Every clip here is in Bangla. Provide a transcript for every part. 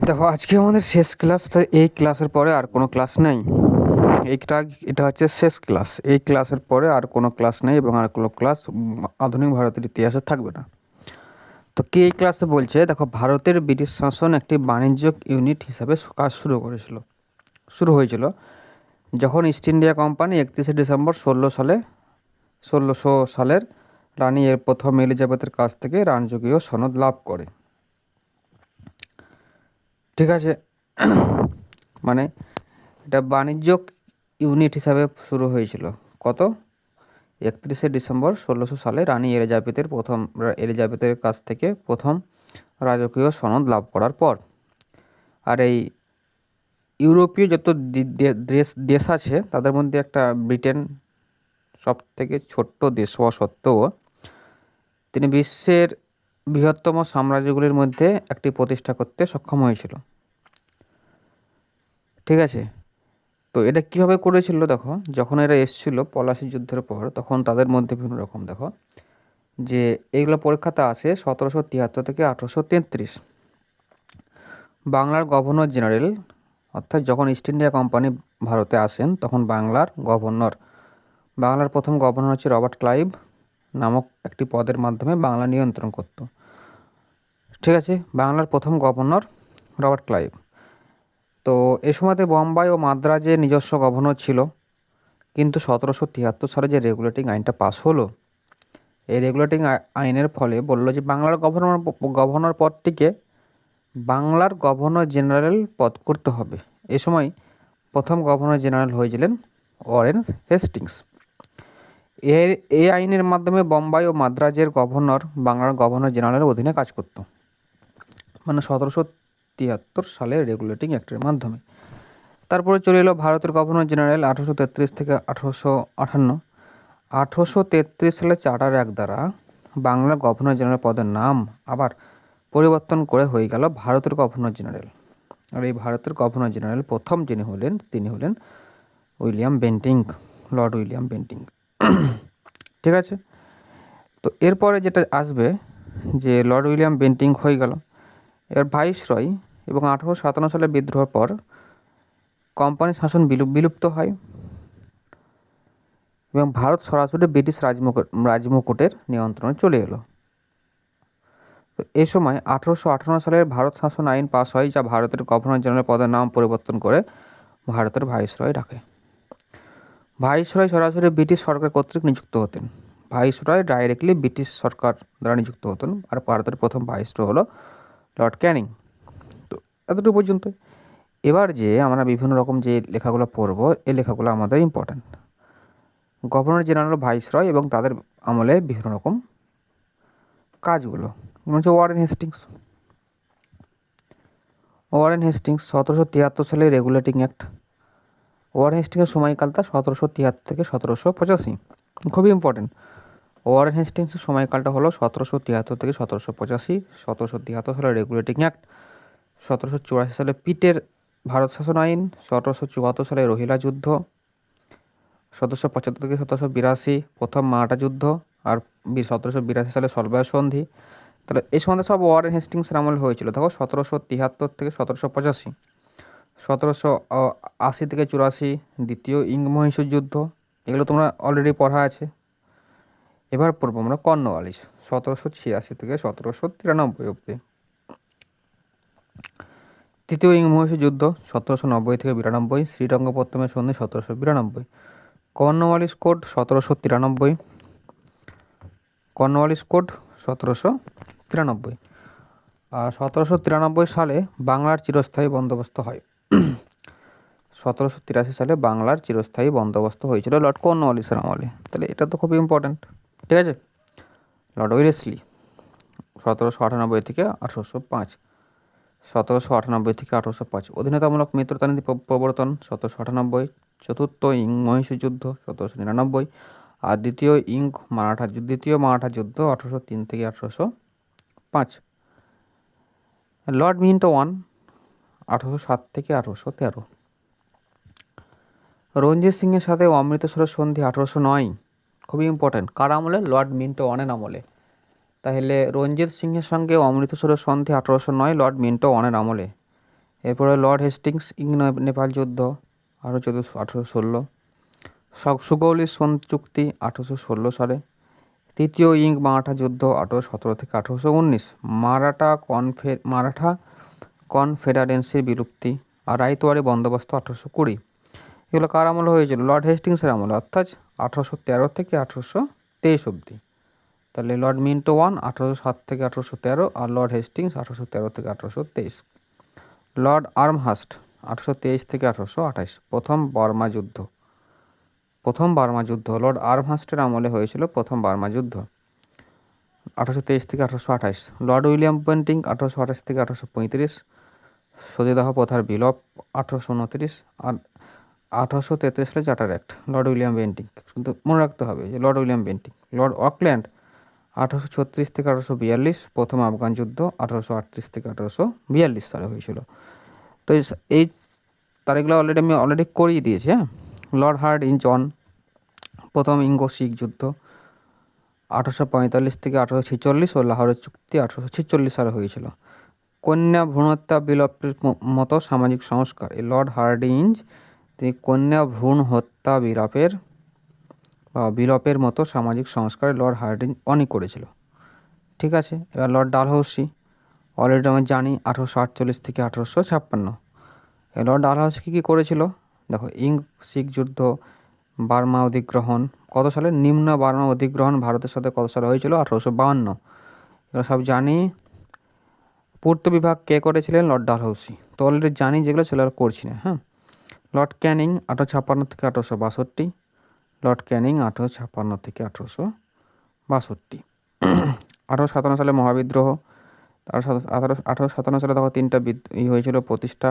দেখো, আজকে আমাদের শেষ ক্লাস। তো এই ক্লাসের পরে আর কোনো ক্লাস নেই। এইটা এটা হচ্ছে শেষ ক্লাস। এই ক্লাসের পরে আর কোনো ক্লাস নেই এবং আর কোনো ক্লাস আধুনিক ভারতের ইতিহাসে থাকবে না। তো কে এই ক্লাসে বলছে, দেখো, ভারতের ব্রিটিশ শাসন একটি বাণিজ্যিক ইউনিট হিসাবে কাজ শুরু হয়েছিল যখন ইস্ট ইন্ডিয়া কোম্পানি 31শে ডিসেম্বর 1600 সালের রানী এর প্রথম এলিজাবেথের কাছ থেকে রাজকীয় সনদ লাভ করে। ঠিক আছে। মানে এটা বাণিজ্যিক ইউনিট হিসাবে শুরু হয়েছিল কত, 31শে ডিসেম্বর 1600 সালে রানী এলিজাবেথের কাছ থেকে প্রথম রাজকীয় সনদ লাভ করার পর। আর এই ইউরোপীয় যত দেশ আছে তাদের মধ্যে একটা ব্রিটেন সব থেকে ছোট্ট দেশ হওয়া সত্ত্বেও তিনি বিশ্বের বৃহত্তম সাম্রাজ্যগুলির মধ্যে একটি প্রতিষ্ঠা করতে সক্ষম হয়েছিল। ঠিক আছে। তো এটা কীভাবে করেছিল, দেখো, যখন এরা এসেছিল পলাশি যুদ্ধের পর, তখন তাদের মধ্যে বিভিন্ন রকম, দেখো, যে এইগুলো পরীক্ষাতে আসে 1773 থেকে 1833। বাংলার গভর্নর জেনারেল, অর্থাৎ যখন ইস্ট ইন্ডিয়া কোম্পানি ভারতে আসেন তখন বাংলার প্রথম গভর্নর হচ্ছে রবার্ট ক্লাইভ নামক একটি পদের মাধ্যমে বাংলা নিয়ন্ত্রণ করত। ঠিক আছে, বাংলার প্রথম গভর্নর রবার্ট ক্লাইভ। তো এ সময়তে বোম্বাই ও মাদ্রাজে নিজস্ব গভর্নর ছিল, কিন্তু 1773 সালে যে রেগুলেটিং আইনটা পাস হলো, এই রেগুলেটিং আইনের ফলে বললো যে বাংলার গভর্নর পদটিকে বাংলার গভর্নর জেনারেল পদ করতে হবে। এ সময় প্রথম গভর্নর জেনারেল হয়েছিলেন ওয়ারেন হেস্টিংস। এই আইনের মাধ্যমে বোম্বাই ও মাদ্রাজের গভর্নর বাংলার গভর্নর জেনারেলের অধীনে কাজ করত, মানে 1773 সালের রেগুলেটিং অ্যাক্টের মাধ্যমে। তারপরে চলে এলো ভারতের গভর্নর জেনারেল 1833 থেকে 1858। 1833 সালে চার্টার অ্যাক্ট দ্বারা বাংলার গভর্নর জেনারেল পদের নাম আবার পরিবর্তন করে হয়ে গেল ভারতের গভর্নর জেনারেল। আর এই ভারতের গভর্নর জেনারেল প্রথম তিনি হলেন লর্ড উইলিয়াম বেন্টিং। ঠিক আছে। তো এরপরে যেটা আসবে, যে লর্ড উইলিয়াম বেন্টিং হয়ে গেল এবার ভাইসরয়, এবং 1857 সালে বিদ্রোহের পর কোম্পানি শাসন বিলুপ্ত হয় এবং ভারত সরাসরি ব্রিটিশ রাজমুকুটের নিয়ন্ত্রণে চলে এলো। তো এই সময় 1858 সালের ভারত শাসন আইন পাস হয়, যা ভারতের গভর্নর জেনারেল পদের নাম পরিবর্তন করে ভারতের ভাইসরয় রাখে। ভাইসরয় সরাসরি ব্রিটিশ সরকার কর্তৃক নিযুক্ত হতেন। ভাইসরয় ডাইরেক্টলি ব্রিটিশ সরকার দ্বারা নিযুক্ত হতেন। আর ভারতের প্রথম ভাইসরয় হলো লর্ড ক্যানিং। তো এতটুকু পর্যন্ত। এবার যে আমরা বিভিন্ন রকম যে লেখাগুলো পড়বো, এই লেখাগুলো আমাদের ইম্পর্ট্যান্ট। গভর্নর জেনারেল ভাইসরয় এবং তাদের আমলে বিভিন্ন রকম কাজগুলো, হচ্ছে ওয়ারেন হেস্টিংস 1773 সালে রেগুলেটিং অ্যাক্ট। ওয়ারেন হেস্টিংসের সময়কালটা 1773 থেকে 1785, খুবই ইম্পর্টেন্ট। ওয়ারেন হেস্টিংসের সময়কালটা হলো 1773 থেকে 1785। 1773 সালে রেগুলেটিং অ্যাক্ট, 1784 সালে পিটের ভারত শাসন আইন, 1774 সালে রোহিলা যুদ্ধ, 1775 থেকে 1782 প্রথম মারাঠা যুদ্ধ, আর 1782 সালে সলবায় সন্ধি। তাহলে এই সম্বন্ধে সব ওয়ারেন হেস্টিংসের আমল হয়েছিল। দেখো, 1773 থেকে 1785, 1780 থেকে 84 দ্বিতীয় ইঙ্গ-মহীশূর যুদ্ধ, এগুলো তোমরা অলরেডি পড়া আছে। এবার পড়বো আমরা কর্নওয়ালিস, 1786 থেকে 1793 অব্দি। তৃতীয় ইঙ্গ-মহীশূর যুদ্ধ 1790 থেকে 92, শ্রীরঙ্গপত্তমের সন্ধি 1792, কর্নওয়ালিস কোড 1793, কর্নওয়ালিস কোড 1793। আর 1793 সালে বাংলার চিরস্থায়ী বন্দোবস্ত হয়। 1783 সালে বাংলার চিরস্থায়ী বন্দোবস্ত হয়েছিল লর্ড কর্নওয়ালিসের আমলে। তাহলে এটা তো খুব ইম্পর্ট্যান্ট। ঠিক আছে। লর্ড ওয়েলেসলি 1798 থেকে 1805, 1798 থেকে 1805 অধীনতামূলক মিত্রতানীতি প্রবর্তন 1798, চতুর্থ মহীশূর যুদ্ধ 1799, আর দ্বিতীয় মারাঠা যুদ্ধ 1803 থেকে 1805। লর্ড মিন্টো ওয়ান 1807 থেকে 1813। রঞ্জিত সিংয়ের সাথে অমৃতসরের সন্ধি 1809, খুবই ইম্পর্ট্যান্ট। কার আমলে? লর্ড মিন্টো ওয়ানের আমলে। তাহলে রঞ্জিত সিংহের সঙ্গে অমৃতসরের সন্ধি 1809 লর্ড মিন্টো ওয়ানের আমলে। এরপরে লর্ড হেস্টিংস ইং নেপাল যুদ্ধ 1816। সুগৌলি সোন চুক্তি 1816 সালে। তৃতীয় ইং মারাঠা যুদ্ধ 1817 থেকে 1819। মারাঠা কনফেডারেন্সির বিলুপ্তি আর রায়তওয়ারি বন্দোবস্ত 1820। এগুলো কার আমলে হয়েছিল? লর্ড হেস্টিংসের আমলে, অর্থাৎ 1813 থেকে 1823 অবধি। তাহলে লর্ড মিন্টো 1807 থেকে 1813 আর লর্ড হেস্টিংস 1813 থেকে 1823। লর্ড আর্মহাস্ট 1823 থেকে 1828। প্রথম বার্মা যুদ্ধ লর্ড আর্মহাস্টের আমলে হয়েছিল। প্রথম বার্মা যুদ্ধ 1823 থেকে 1828। লর্ড উইলিয়াম বেন্টিং 1828 থেকে 1835। সতীদাহ প্রথার বিলোপ 1829। আর 1833 সালে charter act, Lord William Bentinck. কিন্তু মনে রাখতে হবে যে Lord William Bentinck. Lord Auckland 1836 থেকে 1842। প্রথম আফগান যুদ্ধ 1838 থেকে 1842 সালে হয়েছিল। তো এই তারিখগুলো অলরেডি করিয়ে দিয়েছি। হ্যাঁ, লর্ড হার্ড ইন জন, প্রথম ইঙ্গো শিখ যুদ্ধ 1845 থেকে 1846 ও লাহোরের চুক্তি 1846 সালে হয়েছিল। কন্যা ভ্রূণহত্যা বিলোপের মতো সামাজিক সংস্কার, এই লর্ড হার্ডিঞ্জ তিনি কন্যা ভ্রূণ হত্যা বিলোপের মতো সামাজিক সংস্কার লর্ড হার্ডিঞ্জ অনেক করেছিল। ঠিক আছে, এবার লর্ড ডালহৌসি অলরেডি আমরা জানি 1848 থেকে 1856। লর্ড ডালহৌসি কী করেছিল দেখো, ইং শিখ যুদ্ধ, বার্মা অধিগ্রহণ কত সালে? নিম্ন বার্মা অধিগ্রহণ ভারতের সাথে কত সালে হয়েছিল? 1852। এগুলো সব জানি। পূর্ত বিভাগ কে করেছিলেন? লর্ড ডালহৌসি। তো অলরেডি জানি যেগুলো সেগুলো আর করছি না। হ্যাঁ, লর্ড ক্যানিং 1856 থেকে 1862। লর্ড ক্যানিং 1856 থেকে 1862। 1857 সালে মহাবিদ্রোহ। 1857 সালে তখন তিনটা হয়েছিল প্রতিষ্ঠা।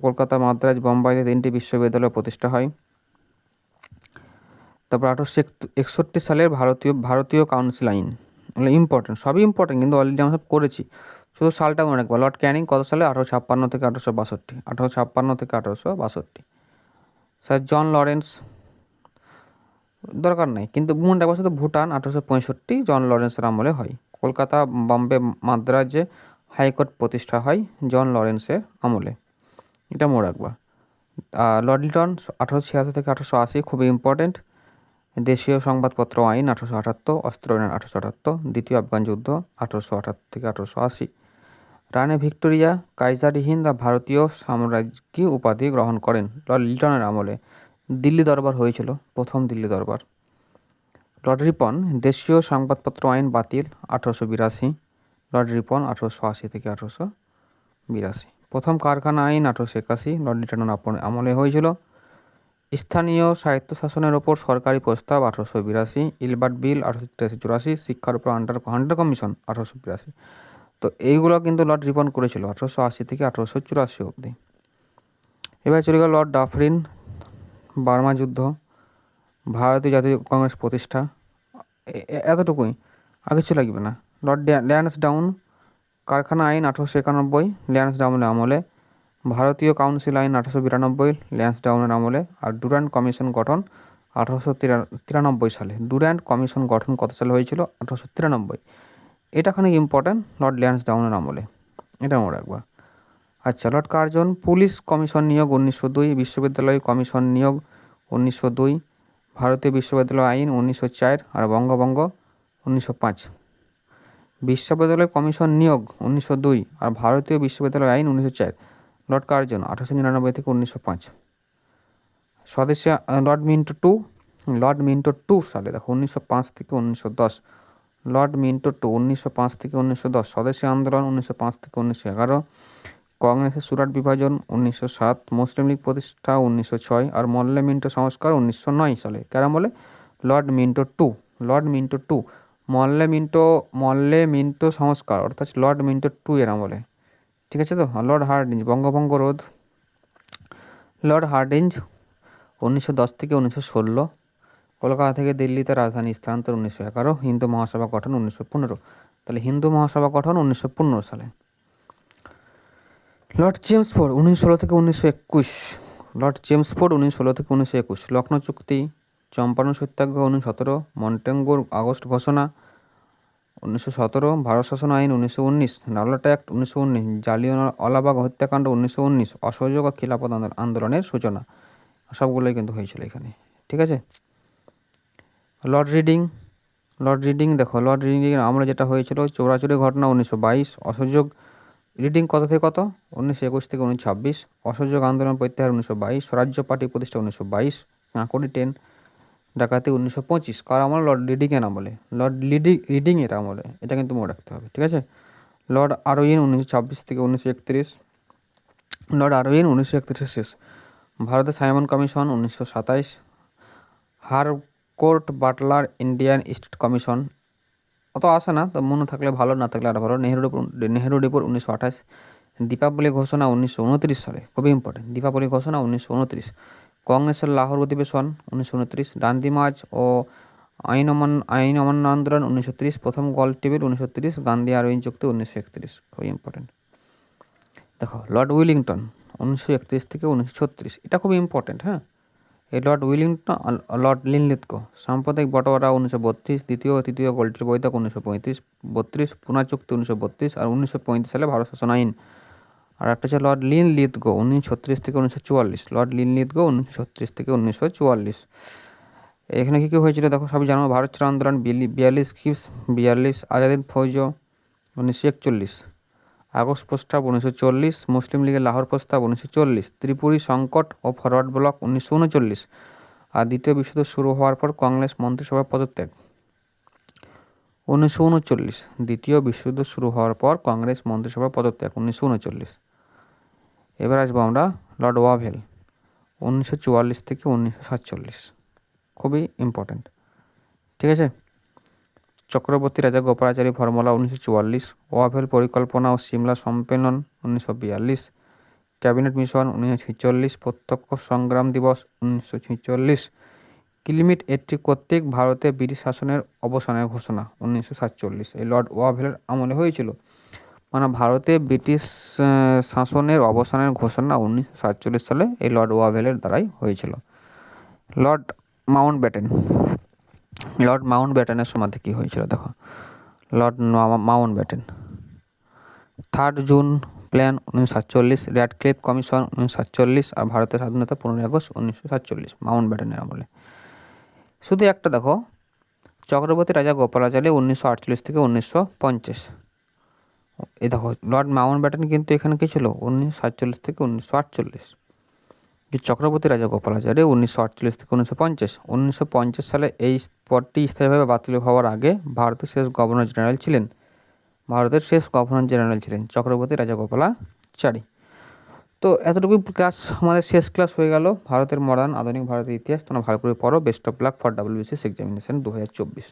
কলকাতা, মাদ্রাজ, বোম্বাইতে তিনটি বিশ্ববিদ্যালয় প্রতিষ্ঠা হয়। তারপর 1861 সালের ভারতীয় কাউন্সিল আইন। এগুলো ইম্পর্টেন্ট, সবই ইম্পর্টেন্ট, কিন্তু অলরেডি আমরা সব করেছি। শুধু সালটা মনে রাখবো। লর্ড ক্যানিং কত সালে? 1856 থেকে 1862। 1856 থেকে 1862। স্যার জন লরেন্স দরকার নাই, কিন্তু মনে রাখবো শুধু ভুটান 1865 জন লরেন্সের আমলে হয়। কলকাতা, বম্বে, মাদ্রাজে হাইকোর্ট প্রতিষ্ঠা হয় জন লরেন্সের আমলে, এটা মনে রাখবা। লর্ড লিটন 1876 থেকে 1880, খুবই ইম্পর্টেন্ট। দেশীয় সংবাদপত্র আইন 1878, অস্ত্র আইন 1878, দ্বিতীয় আফগান যুদ্ধ 1878 থেকে 1880। রানী ভিক্টোরিয়া কাইজার হিন্দ ভারতীয় সাম্রাজ্যী উপাধি গ্রহণ করেন লর্ড লিটনের আমলে। দিল্লি দরবার হয়েছিল, প্রথম দিল্লি দরবার। লর্ড রিপন দেশীয় সংবাদপত্র আইন বাতিল 1882। লর্ড রিপন 1880 থেকে 1882। প্রথম কারখানা আইন 1881 লর্ড লিটনের আমলে হয়েছিল। স্থানীয় স্বায়ত্তশাসনের ওপর সরকারি প্রস্তাব 1882। ইলবার্ট বিল 1883-84। শিক্ষার উপর হান্টার কমিশন 1882। তো এইগুলো কিন্তু লর্ড রিপন করেছিল 1880 থেকে 1884 অবধি। এবার চলে গেল লর্ড ডাফরিন, বার্মা যুদ্ধ, ভারতীয় জাতীয় কংগ্রেস প্রতিষ্ঠা, এতটুকুই, আর কিছু লাগবে না। লর্ড ল্যান্সডাউন কারখানা আইন 1891 ল্যান্সডাউনের আমলে। ভারতীয় কাউন্সিল আইন 1892 ল্যান্সডাউনের আমলে। আর ডুরান্ট কমিশন গঠন 1893 সালে। ডুরান্ট কমিশন গঠন কত সালে হয়েছিল? 1893। এটা খানিক ইম্পর্ট্যান্ট, লর্ড ল্যান্সডাউনের আমলে, এটা মনে রাখবা। আচ্ছা, লর্ড কার্জন পুলিশ কমিশন নিয়োগ 1902। বিশ্ববিদ্যালয় কমিশন নিয়োগ 1902। ভারতীয় বিশ্ববিদ্যালয় আইন 1904 আর বঙ্গভঙ্গ 1905। বিশ্ববিদ্যালয় কমিশন নিয়োগ 1902 আর ভারতীয় বিশ্ববিদ্যালয় আইন 1904। লর্ড কার্জন 1899 থেকে 1905। স্বদেশী লর্ড মিন্টো টু সালে, দেখো 1905 থেকে 1910। লর্ড মিন্টো টু 1905 থেকে 1910। স্বদেশী আন্দোলন 1905 থেকে 1911। কংগ্রেসের সুরাট বিভাজন 1907। মুসলিম লীগ প্রতিষ্ঠা 1906 আর মল্লে মিন্টো সংস্কার 1909 সালে। কার আমলে? Lord Minto two. Morley Minto সংস্কার অর্থাৎ লর্ড মিন্টো টু এর আমলে। ঠিক আছে তো। লর্ড হার্ডিঞ্জ বঙ্গভঙ্গ রোধ। লর্ড হার্ডিঞ্জ 1910 থেকে 1916। কলকাতা থেকে দিল্লিতে রাজধানী স্থানান্তর 1911। হিন্দু মহাসভা গঠন 1915। তাহলে হিন্দু মহাসভা গঠন 1915 সালে। লর্ড চেমসফোর্ড 1916 থেকে 1921। লর্ড চেমসফোর্ড 1916 থেকে 1921। লখনৌ চুক্তি, চম্পারণ সত্যাগ্রহ 1917। মন্টেঙ্গুর আগস্ট ঘোষণা 1917, ভারত শাসন আইন 1919, রাওলাট অ্যাক্ট 1919, জালিয়ানওয়ালাবাগ হত্যাকাণ্ড 1919, অসহযোগ ও খিলাফত আন্দোলনের সূচনা, সবগুলোই কিন্তু হয়েছিল এখানে। ঠিক আছে। লর্ড রিডিং, দেখো লর্ড রিডিংয়ের আমলে যেটা হয়েছিল, চোরাচুরি ঘটনা 1922, অসহযোগ রিডিং কত থেকে কত, 1921 থেকে 1926, অসহযোগ আন্দোলন প্রত্যাহার 1922, স্বরাজ্য পার্টি প্রতিষ্ঠা 1922, কাঁকুড়ি ট্রেন ডাকাতি 1925, কার আমলে, লর্ড রিডিংয়ের আমলে, রিডিংয়ের আমলে, এটা কিন্তু মনে রাখতে হবে। ঠিক আছে। লর্ড আরউইন 1926 থেকে 1931, লর্ড আরউইন 1931 শেষ। ভারতের Simon commission 1927, Harcourt Butler Indian East commission, অত আসে না, তো মনে থাকলে ভালো, না থাকলে আর ভালো। নেহেরু রিপোর্ট 1928, দীপাবলি ঘোষণা 1929 সালে, খুবই ইম্পর্টেন্ট, দীপাবলি ঘোষণা 1929, কংগ্রেসের লাহোর অধিবেশন 1929, ডান্ডি মার্চ ও আইন অমান্য আন্দোলন 1930, প্রথম গোল টেবিল 1930, গান্ধী আরউইন চুক্তি 1931, খুবই ইম্পর্টেন্ট। দেখো লর্ড উইলিংটন 1931 থেকে 1936, এটা খুবই ইম্পর্টেন্ট। হ্যাঁ, এই লর্ড উইলিংটন, লর্ড লিনলিথগো, সাম্প্রদায়িক বটোয়ারা 1932, দ্বিতীয় ও তৃতীয় গোল্টের বৈঠক 1932, পুনা চুক্তি 1932, আর 1935 সালে ভারত শাসন আইন। আর একটা হচ্ছে লর্ড লিনলিথগো 1936 থেকে 1944, লর্ড লিনলিথগো 1936 থেকে 1944। এখানে কী কী হয়েছিল দেখো, সবই জানো। ভারত ছাড়ো আন্দোলন 42, আজাদিন ফৌজ 1941, আগস্ট প্রস্তাব 1940, মুসলিম লীগের লাহোর প্রস্তাব 1940, ত্রিপুরী সংকট ও ফরওয়ার্ড ব্লক 1939, আর দ্বিতীয় বিশ্বযুদ্ধ শুরু হওয়ার পর কংগ্রেস মন্ত্রিসভার পদত্যাগ 1939, দ্বিতীয় বিশ্বযুদ্ধ শুরু হওয়ার পর কংগ্রেস মন্ত্রিসভার পদত্যাগ 1939। এবার আসবো আমরা লর্ড ওয়াভেল 1944 থেকে 1947, খুবই ইম্পর্ট্যান্ট। ঠিক আছে। চক্রবর্তী রাজা গোপালাচারী ফর্মুলা 1944, ওয়াভেল পরিকল্পনা ও সিমলা সম্মেলন 1942, ক্যাবিনেট মিশন 1946, প্রত্যক্ষ সংগ্রাম দিবস 1946, কিলমিট এট্টি কর্তৃক ভারতে ব্রিটিশ শাসনের অবসানের ঘোষণা 1947, এই লর্ড ওয়াভেলের আমলে হয়েছিল। মানে ভারতে ব্রিটিশ শাসনের অবসানের ঘোষণা 1947 সালে এই লর্ড ওয়াভেলের দ্বারাই হয়েছিল। লর্ড মাউন্টব্যাটেনের সমাধি কী হয়েছিল দেখো, Lord Mountbatten 3 June plan 1947, Radcliffe commission 1947, আর ভারতের স্বাধীনতা 15 আগস্ট 1947, মাউন্টব্যাটেনের আমলে। শুধু একটা দেখো, চক্রবর্তী রাজা গোপালাচারী 1948 থেকে 1950, এই দেখো লর্ড মাউন্টব্যাটেন কিন্তু এখানে কী ছিল 1947 থেকে 1948, চক্রবর্তী রাজা গোপালাচারী 1948 থেকে 1950। 1950 সালে এই পদটি স্থায়ীভাবে বাতিল হওয়ার আগে ভারতের শেষ গভর্নর জেনারেল ছিলেন চক্রবর্তী রাজা গোপালাচারী। তো এতটুকু ক্লাস, আমাদের শেষ ক্লাস হয়ে গেল ভারতের মডার্ন আধুনিক ভারতের ইতিহাস। তোমরা ভালো করে পড়ো। Best of luck for WBCS examination 2024।